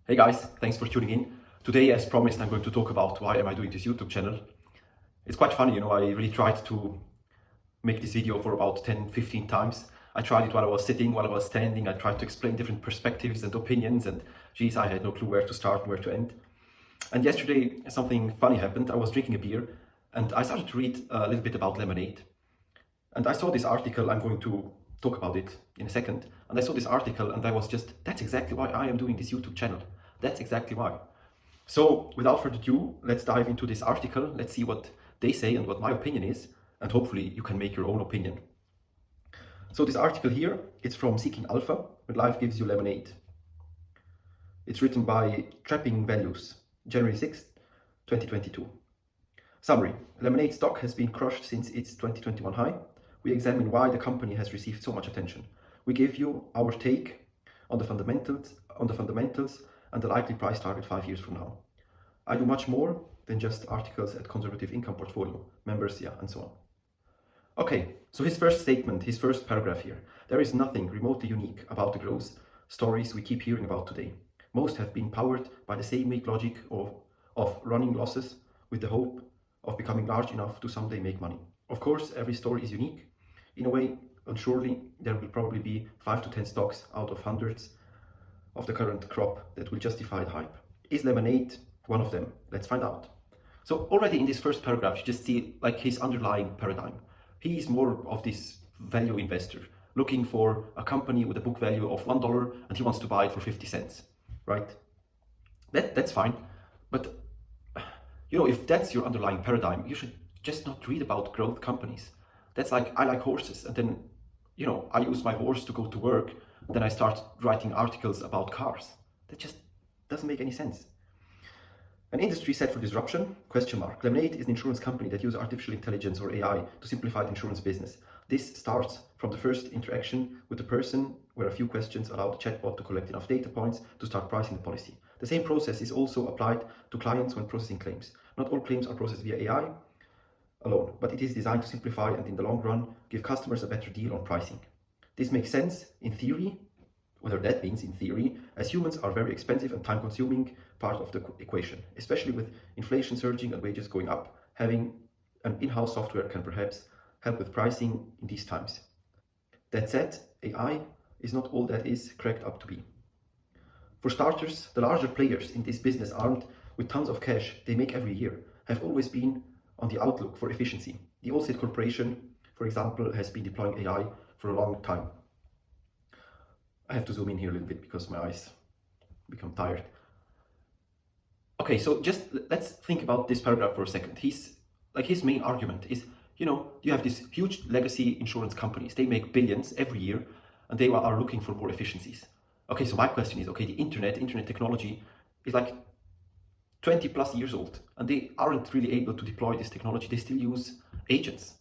Hey guys, thanks for tuning in. Today, as promised, I'm going to talk about why am I doing this YouTube channel. It's quite funny, I really tried to make this video for about 10, 15 times. I tried it while I was sitting, while I was standing. I tried to explain different perspectives and opinions, and geez, I had no clue where to start and where to end. And yesterday, something funny happened. I was drinking a beer and I started to read a little bit about lemonade. And I saw this article. I'm going to talk about it in a second. And I saw this article and I was just, that's exactly why I am doing this YouTube channel. That's exactly why. So without further ado, let's dive into this article. Let's see what they say and what my opinion is. And hopefully you can make your own opinion. So this article here, it's from Seeking Alpha, When Life Gives You Lemonade. It's written by Trapping Values, January 6th, 2022. Summary: Lemonade stock has been crushed since its 2021 high. We examine why the company has received so much attention. We give you our take on the fundamentals and the likely price target 5 years from now. I do much more than just articles at Conservative Income Portfolio, members, and so on. Okay, so his first statement, his first paragraph here. There is nothing remotely unique about the growth stories we keep hearing about today. Most have been powered by the same weak logic of running losses with the hope of becoming large enough to someday make money. Of course, every story is unique in a way, and surely there will probably be 5 to 10 stocks out of hundreds of the current crop that will justify the hype. Is Lemonade one of them? Let's find out. So already in this first paragraph, you just see like his underlying paradigm. He is more of this value investor, looking for a company with a book value of $1 and he wants to buy it for 50 cents, right? That's fine, but if that's your underlying paradigm, you should just not read about growth companies. That's like, I like horses, and then, I use my horse to go to work, then I start writing articles about cars. That just doesn't make any sense. An industry set for disruption? Lemonade is an insurance company that uses artificial intelligence or AI to simplify the insurance business. This starts from the first interaction with the person, where a few questions allow the chatbot to collect enough data points to start pricing the policy. The same process is also applied to clients when processing claims. Not all claims are processed via AI alone, but it is designed to simplify and in the long run give customers a better deal on pricing. This makes sense in theory, whether that means in theory, as humans are very expensive and time-consuming part of the equation, especially with inflation surging and wages going up. Having an in-house software can perhaps help with pricing in these times. That said, AI is not all that is cracked up to be. For starters, the larger players in this business, armed with tons of cash they make every year, have always been on the outlook for efficiency. The Allstate Corporation, for example, has been deploying AI for a long time. I have to zoom in here a little bit because my eyes become tired. Okay, so just let's think about this paragraph for a second. His main argument is, you have these huge legacy insurance companies. They make billions every year and they are looking for more efficiencies. Okay, so my question is, okay, the internet technology is like 20 plus years old and they aren't really able to deploy this technology. They still use agents.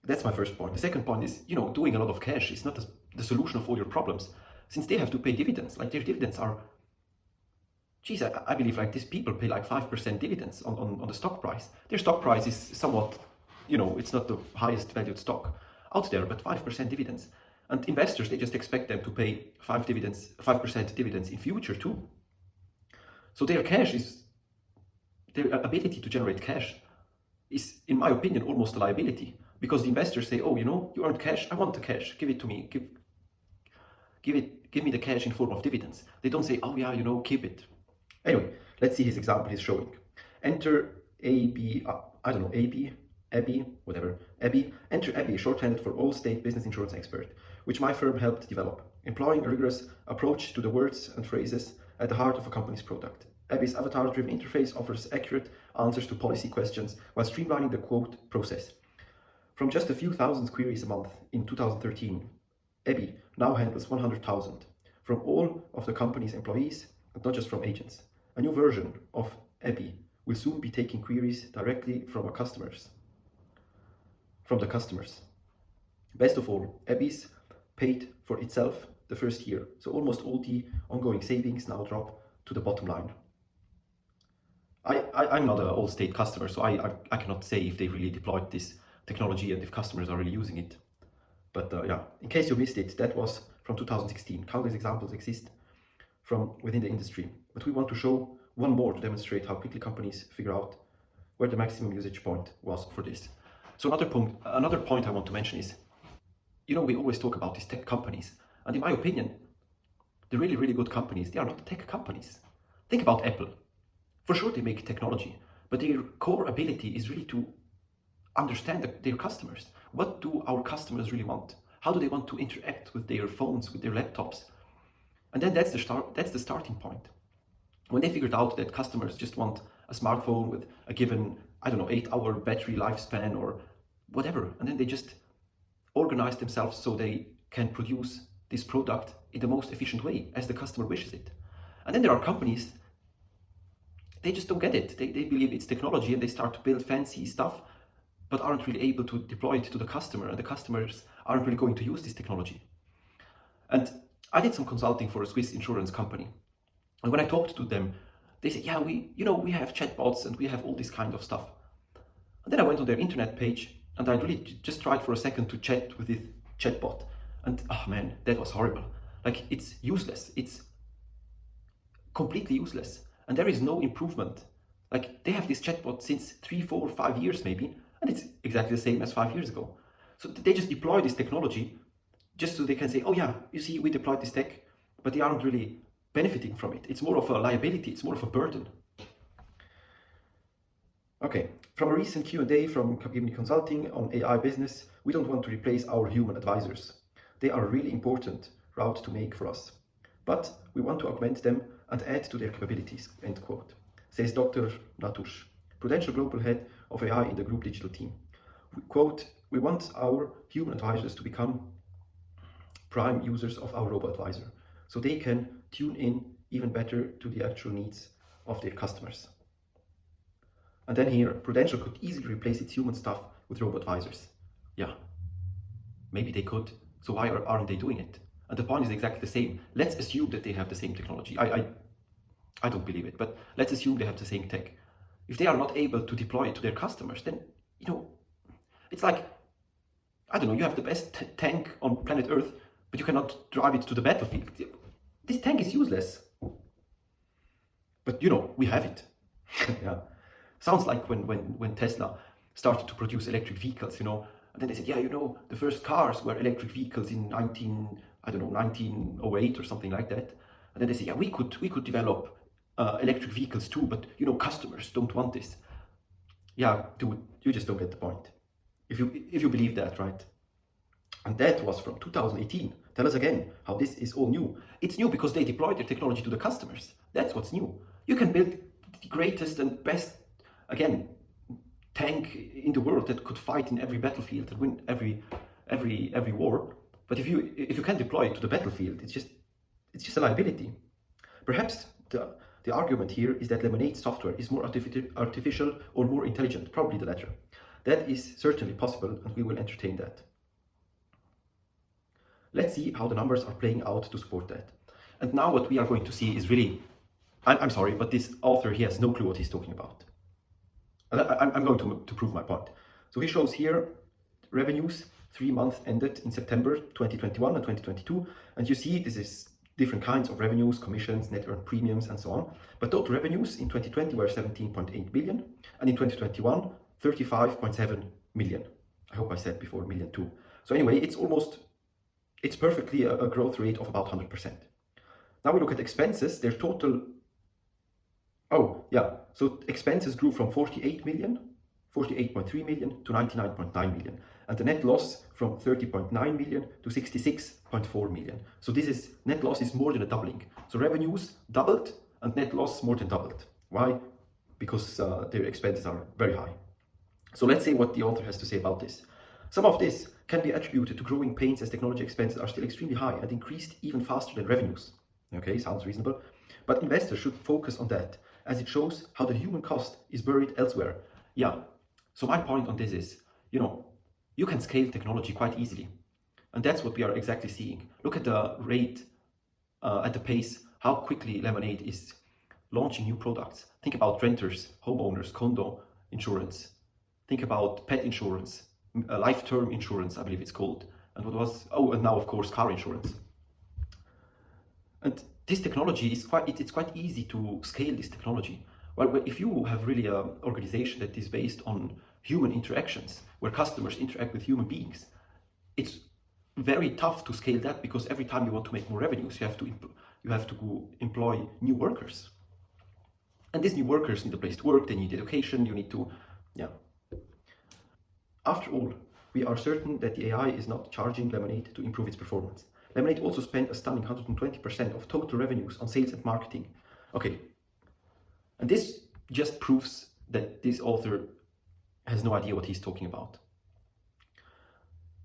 That's my first point. The second point is, doing a lot of cash is not the solution of all your problems, since they have to pay dividends. Like their dividends are, I believe like these people pay like 5% dividends on the stock price. Their stock price is somewhat, it's not the highest valued stock out there, but 5% dividends. And investors, they just expect them to pay 5% dividends in future too. So their ability to generate cash is, in my opinion, almost a liability, because the investors say, oh, you earned cash, I want the cash, give it to me, give me the cash in form of dividends. They don't say, oh yeah, keep it. Anyway, let's see his example he's showing. Enter AB, Enter Abby, shorthanded for Allstate Business Insurance Expert, which my firm helped develop, employing a rigorous approach to the words and phrases at the heart of a company's product. Abby's avatar-driven interface offers accurate answers to policy questions while streamlining the quote process. From just a few thousand queries a month in 2013, Abby now handles 100,000 from all of the company's employees and not just from agents. A new version of Abby will soon be taking queries directly from the customers. Best of all, Abby's paid for itself the first year, so almost all the ongoing savings now drop to the bottom line. I'm not an Allstate customer, so I cannot say if they really deployed this technology and if customers are really using it. But yeah, in case you missed it, that was from 2016. Countless examples exist from within the industry, but we want to show one more to demonstrate how quickly companies figure out where the maximum usage point was for this. So another point I want to mention is, you know, we always talk about these tech companies, and in my opinion, the really, really good companies, they are not tech companies. Think about Apple. For sure, they make technology, but their core ability is really to understand their customers. What do our customers really want? How do they want to interact with their phones, with their laptops? And then that's the starting point. When they figured out that customers just want a smartphone with a given, I don't know, 8-hour battery lifespan or whatever, and then they just organize themselves so they can produce this product in the most efficient way as the customer wishes it. And then there are companies, they just don't get it. They believe it's technology and they start to build fancy stuff, but aren't really able to deploy it to the customer, and the customers aren't really going to use this technology. And I did some consulting for a Swiss insurance company. And when I talked to them, they said, yeah, we have chatbots and we have all this kind of stuff. And then I went on their internet page and I really just tried for a second to chat with this chatbot. And oh man, that was horrible. Like, it's useless. It's completely useless. And there is no improvement. Like, they have this chatbot since 3, 4, 5 years maybe, and it's exactly the same as 5 years ago. So they just deploy this technology just so they can say, oh yeah, you see, we deployed this tech, but they aren't really benefiting from it. It's more of a liability, it's more of a burden. Okay, from a recent Q&A from Capgemini Consulting on AI business, we don't want to replace our human advisors. They are a really important route to make for us, but we want to augment them and add to their capabilities, end quote, says Dr. Natush, Prudential Global Head of AI in the group digital team. Quote, we want our human advisors to become prime users of our robo-advisor, so they can tune in even better to the actual needs of their customers. And then here, Prudential could easily replace its human staff with robo-advisors. Yeah, maybe they could, so why aren't they doing it? And the point is exactly the same. Let's assume that they have the same technology. I don't believe it, but let's assume they have the same tech. If they are not able to deploy it to their customers, then, you know, it's like, I don't know, you have the best tank on planet Earth, but you cannot drive it to the battlefield. This tank is useless. But, you know, we have it. Yeah. Sounds like when Tesla started to produce electric vehicles, you know, and then they said, yeah, you know, the first cars were electric vehicles in 1908 or something like that. And then they said, yeah, we could develop electric vehicles too, but, you know, customers don't want this. Yeah, dude, you just don't get the point. If you believe that, right? And that was from 2018. Tell us again how this is all new. It's new because they deployed their technology to the customers. That's what's new. You can build the greatest and best, again, tank in the world that could fight in every battlefield and win every war. But if you can't deploy it to the battlefield, it's just a liability. Perhaps the argument here is that Lemonade software is more artificial or more intelligent, probably the latter. That is certainly possible, and we will entertain that. Let's see how the numbers are playing out to support that. And now what we are going to see is really, I'm sorry, but this author, he has no clue what he's talking about. And I'm going to prove my point. So he shows here revenues, 3 months ended in September 2021 and 2022. And you see this is different kinds of revenues, commissions, net earned premiums, and so on. But total revenues in 2020 were 17.8 billion, and in 2021, 35.7 million. I hope I said before million too. So anyway, it's perfectly a growth rate of about 100%. Now we look at expenses, their total, oh yeah, so expenses grew from 48.3 million to 99.9 million. And the net loss from 30.9 million to 66.4 million. So net loss is more than a doubling. So revenues doubled and net loss more than doubled. Why? Because their expenses are very high. So let's see what the author has to say about this. Some of this can be attributed to growing pains as technology expenses are still extremely high and increased even faster than revenues. Okay, sounds reasonable. But investors should focus on that, as it shows how the human cost is buried elsewhere. Yeah, so my point on this is, you know, you can scale technology quite easily. And that's what we are exactly seeing. Look at the rate, at the pace, how quickly Lemonade is launching new products. Think about renters, homeowners, condo insurance. Think about pet insurance, life-term insurance, I believe it's called. And what was, oh, and now of course car insurance. And this technology is it's quite easy to scale this technology. Well, if you have really an organization that is based on human interactions, where customers interact with human beings, it's very tough to scale that, because every time you want to make more revenues, you have to employ new workers. And these new workers need a place to work, they need education, you need to, yeah. After all, we are certain that the AI is not charging Lemonade to improve its performance. Lemonade also spent a stunning 120% of total revenues on sales and marketing. Okay, and this just proves that this author has no idea what he's talking about.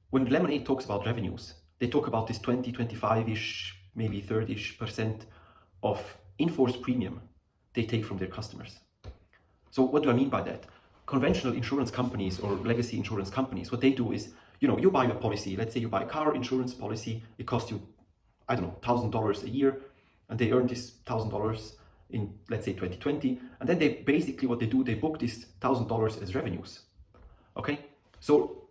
When Lemonade talks about revenues, they talk about this 20, 25-ish, maybe 30-ish% of in-force premium they take from their customers. So what do I mean by that? Conventional insurance companies or legacy insurance companies, what they do is, you buy a policy. Let's say you buy a car insurance policy. It costs you, I don't know, $1,000 a year, and they earn this $1,000 in, let's say, 2020. And then they basically, what they do, they book this $1,000 as revenues. Okay, so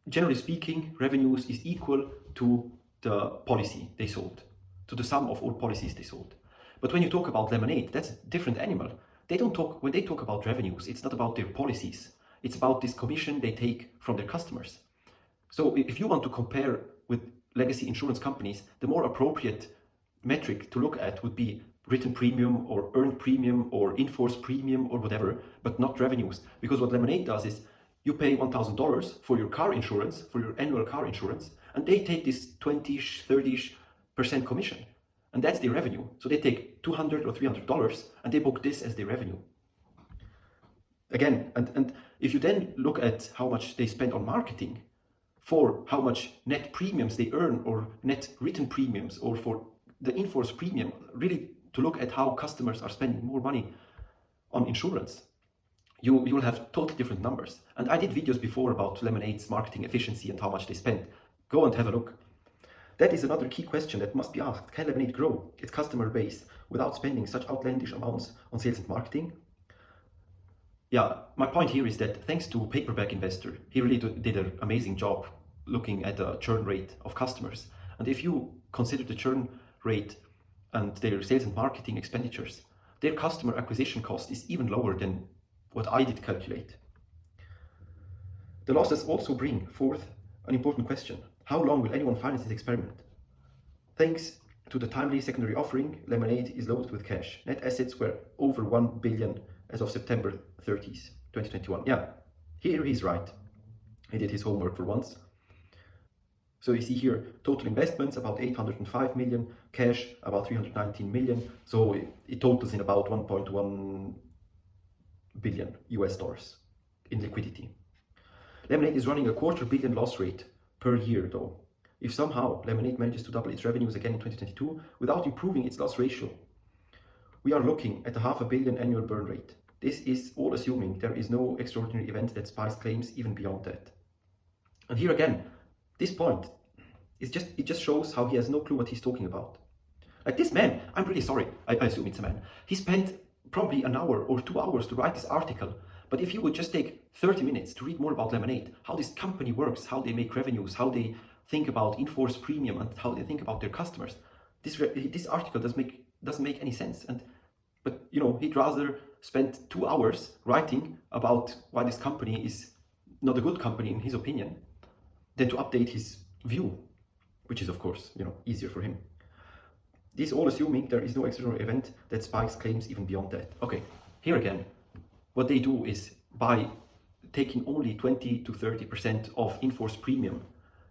generally speaking, revenues is equal to the policy they sold, to the sum of all policies they sold. But when you talk about Lemonade, that's a different animal. When they talk about revenues, it's not about their policies. It's about this commission they take from their customers. So if you want to compare with legacy insurance companies, the more appropriate metric to look at would be written premium or earned premium or in-force premium or whatever, but not revenues. Because what Lemonade does is you pay $1,000 for your car insurance, for your annual car insurance, and they take this 20-ish, 30-ish% commission. And that's their revenue. So they take $200 or $300 and they book this as their revenue. Again, and if you then look at how much they spend on marketing, for how much net premiums they earn or net written premiums, or for the in-force premium, really to look at how customers are spending more money on insurance, you will have totally different numbers. And I did videos before about Lemonade's marketing efficiency and how much they spend. Go and have a look. That is another key question that must be asked. Can Lemonade grow its customer base without spending such outlandish amounts on sales and marketing? Yeah, my point here is that thanks to Paperback Investor, he really did an amazing job looking at the churn rate of customers. And if you consider the churn rate and their sales and marketing expenditures, their customer acquisition cost is even lower than what I did calculate. The losses also bring forth an important question. How long will anyone finance this experiment? Thanks to the timely secondary offering, Lemonade is loaded with cash. Net assets were over 1 billion as of September 30th, 2021. Yeah, here he's right. He did his homework for once. So you see here, total investments about 805 million, cash about 319 million. So it totals in about 1.1 billion US dollars in liquidity. Lemonade is running a $250 million loss rate per year though. If somehow Lemonade manages to double its revenues again in 2022 without improving its loss ratio, we are looking at a $500 million annual burn rate. This is all assuming there is no extraordinary event that spikes claims even beyond that. And here again, this point is it just shows how he has no clue what he's talking about. Like this man, I'm really sorry, I assume it's a man. He spent probably an hour or 2 hours to write this article. But if you would just take 30 minutes to read more about Lemonade, how this company works, how they make revenues, how they think about in-force premium, and how they think about their customers, this article doesn't make any sense. But he'd rather spend 2 hours writing about why this company is not a good company in his opinion, than to update his view, which is of course easier for him. This all assuming there is no extraordinary event that spikes claims even beyond that. Okay, here again. What they do is, by taking only 20 to 30% of in-force premium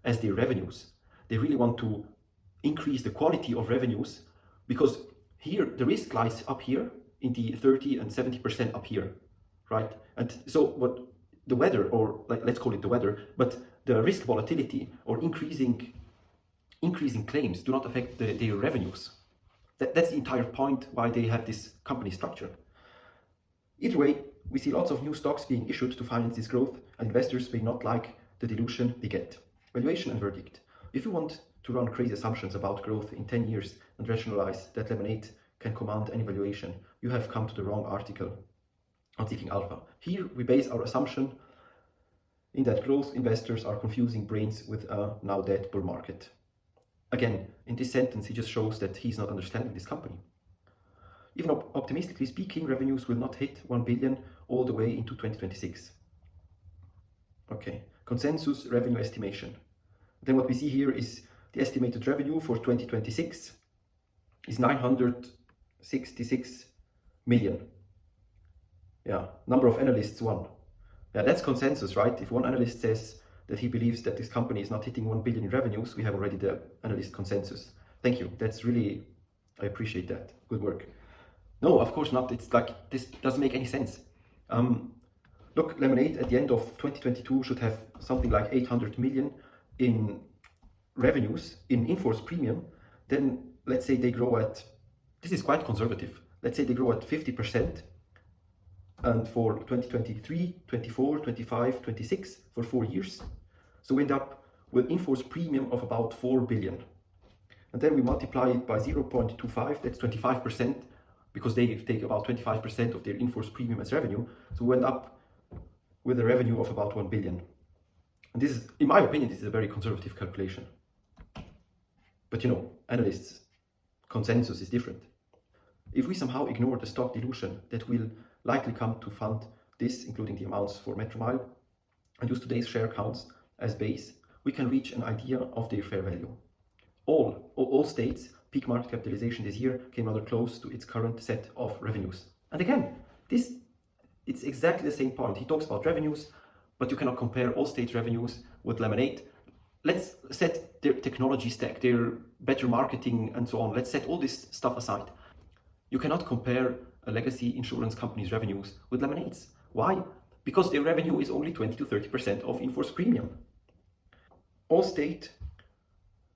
as their revenues, they really want to increase the quality of revenues, because here the risk lies up here in the 30 and 70% up here, right? And so what the weather, or let's call it the weather, but the risk volatility or increasing claims do not affect their revenues. That's the entire point why they have this company structure. Either way, we see lots of new stocks being issued to finance this growth, and investors may not like the dilution they get. Valuation and verdict. If you want to run crazy assumptions about growth in 10 years and rationalize that Lemonade can command any valuation, you have come to the wrong article on Seeking Alpha. Here we base our assumption in that growth investors are confusing brains with a now dead bull market. Again, in this sentence, he just shows that he's not understanding this company. Even optimistically speaking, revenues will not hit 1 billion all the way into 2026. Okay, consensus revenue estimation. Then what we see here is the estimated revenue for 2026 is 966 million. Yeah, number of analysts 1. Yeah, that's consensus, right? If one analyst says that he believes that this company is not hitting 1 billion in revenues, we have already the analyst consensus. Thank you. That's really, I appreciate that. Good work. No, of course not. It's like, this doesn't make any sense. Look, Lemonade at the end of 2022 should have something like 800 million in revenues, in in-force premium. Then let's say they grow at, this is quite conservative. Let's say they grow at 50%. And for 2023, 24, 25, 26, for 4 years. So we end up with in-force premium of about 4 billion. And then we multiply it by 0.25, that's 25%, because they take about 25% of their in-force premium as revenue. So we end up with a revenue of about 1 billion. And this is, in my opinion, this is a very conservative calculation. But you know, analysts' consensus is different. If we somehow ignore the stock dilution that will likely come to fund this, including the amounts for Metromile, and use today's share counts as base, we can reach an idea of their fair value. All states' peak market capitalization this year came rather close to its current set of revenues. And again, it's exactly the same point. He talks about revenues, but you cannot compare all states' revenues with Lemonade. Let's set their technology stack, their better marketing and so on. Let's set all this stuff aside. You cannot compare a legacy insurance company's revenues with Lemonade's. Why? Because their revenue is only 20 to 30% of in-force premium. Allstate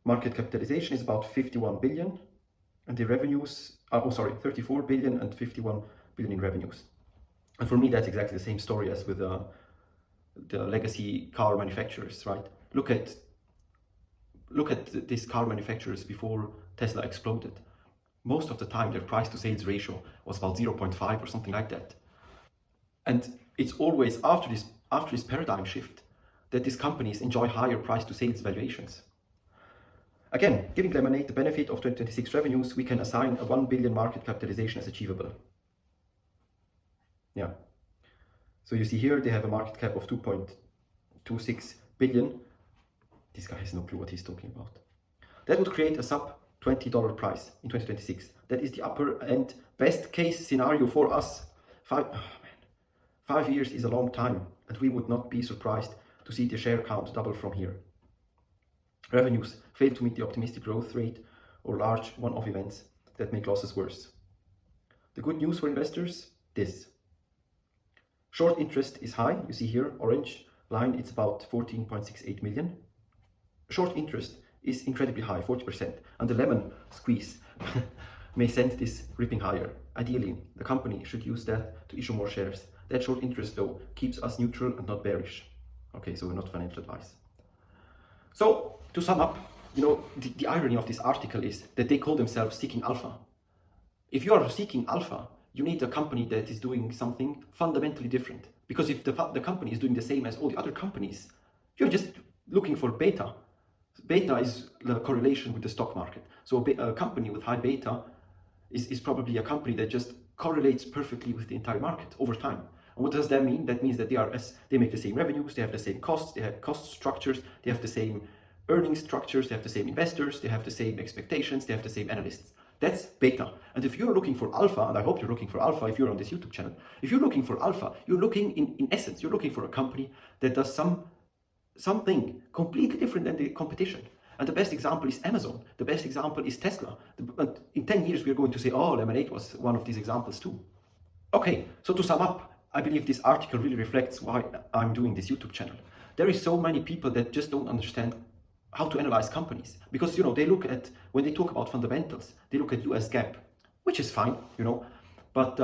market capitalization is about 51 billion, and the revenues are, 34 billion and 51 billion in revenues. And for me, that's exactly the same story as with the legacy car manufacturers, right? Look at these car manufacturers before Tesla exploded. Most of the time, their price to sales ratio was about 0.5 or something like that. And it's always after this paradigm shift that these companies enjoy higher price to sales valuations. Again, giving Lemonade the benefit of 2026 revenues, we can assign a 1 billion market capitalization as achievable. Yeah. So you see here, they have a market cap of 2.26 billion. This guy has no clue what he's talking about. That would create a sub $20 price in 2026. That is the upper end best case scenario for us. 5 years is a long time, and we would not be surprised to see the share count double from here. Revenues fail to meet the optimistic growth rate or large one-off events that make losses worse. The good news for investors, this. Short interest is high. You see here, orange line, it's about 14.68 million. Short interest is incredibly high, 40%, and the lemon squeeze may send this ripping higher. Ideally, the company should use that to issue more shares. That short interest, though, keeps us neutral and not bearish. Okay, so we're not financial advice. So, to sum up, you know, the irony of this article is that they call themselves seeking alpha. If you are seeking alpha, you need a company that is doing something fundamentally different. Because if the company is doing the same as all the other companies, you're just looking for beta. Beta is the correlation with the stock market. So a company with high beta is probably a company that just correlates perfectly with the entire market over time. And what does that mean? That means that they make the same revenues, they have the same costs, they have cost structures, they have the same earning structures, they have the same investors, they have the same expectations, they have the same analysts. That's beta. And if you're looking for alpha, and I hope you're looking for alpha if you're on this YouTube channel, if you're looking for alpha, you're looking, in essence, you're looking for a company that does something completely different than the competition. And the best example is Amazon. The best example is Tesla. And in 10 years, we're going to say, oh, Lemonade was one of these examples too. Okay, so to sum up, I believe this article really reflects why I'm doing this YouTube channel. There is so many people that just don't understand how to analyze companies. Because, you know, they look at, when they talk about fundamentals, they look at US GAAP, which is fine, you know. But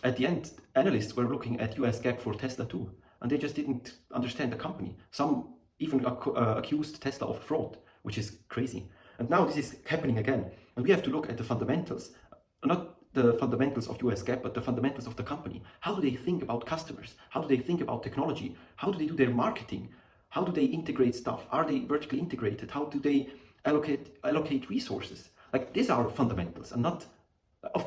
at the end, analysts were looking at US GAAP for Tesla too. And they just didn't understand the company. Some even accused Tesla of fraud, which is crazy. And now this is happening again. And we have to look at the fundamentals, not the fundamentals of US GAAP, but the fundamentals of the company. How do they think about customers? How do they think about technology? How do they do their marketing? How do they integrate stuff? Are they vertically integrated? How do they allocate resources. Like, these are fundamentals, and not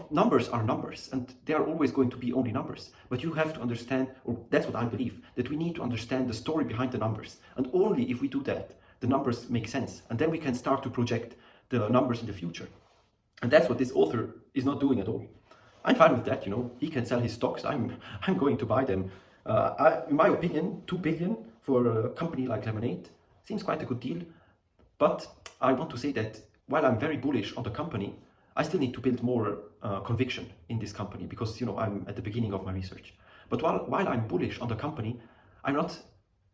numbers are numbers, and they are always going to be only numbers. But you have to understand, or that's what I believe, that we need to understand the story behind the numbers. And only if we do that, the numbers make sense, and then we can start to project the numbers in the future. And that's what this author is not doing at all. I'm fine with that, he can sell his stocks, I'm going to buy them. In my opinion, 2 billion for a company like Lemonade seems quite a good deal. But I want to say that while I'm very bullish on the company, I still need to build more conviction in this company, because I'm at the beginning of my research. But while I'm bullish on the company, I'm not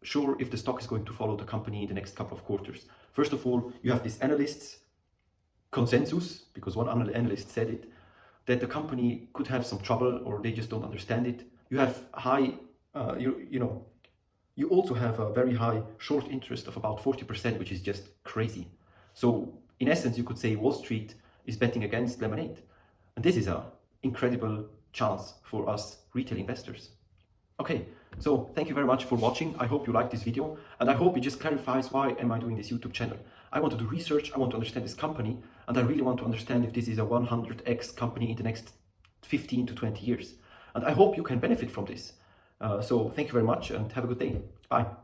sure if the stock is going to follow the company in the next couple of quarters. First of all, you have this analysts consensus, because one analyst said it, that the company could have some trouble, or they just don't understand it. You have high, you also have a very high short interest of about 40%, which is just crazy. So in essence, you could say Wall Street is betting against Lemonade. And this is an incredible chance for us retail investors. Okay, so thank you very much for watching. I hope you liked this video, and I hope it just clarifies why am I doing this YouTube channel. I want to do research, I want to understand this company, and I really want to understand if this is a 100x company in the next 15 to 20 years. And I hope you can benefit from this. So thank you very much, and have a good day. Bye.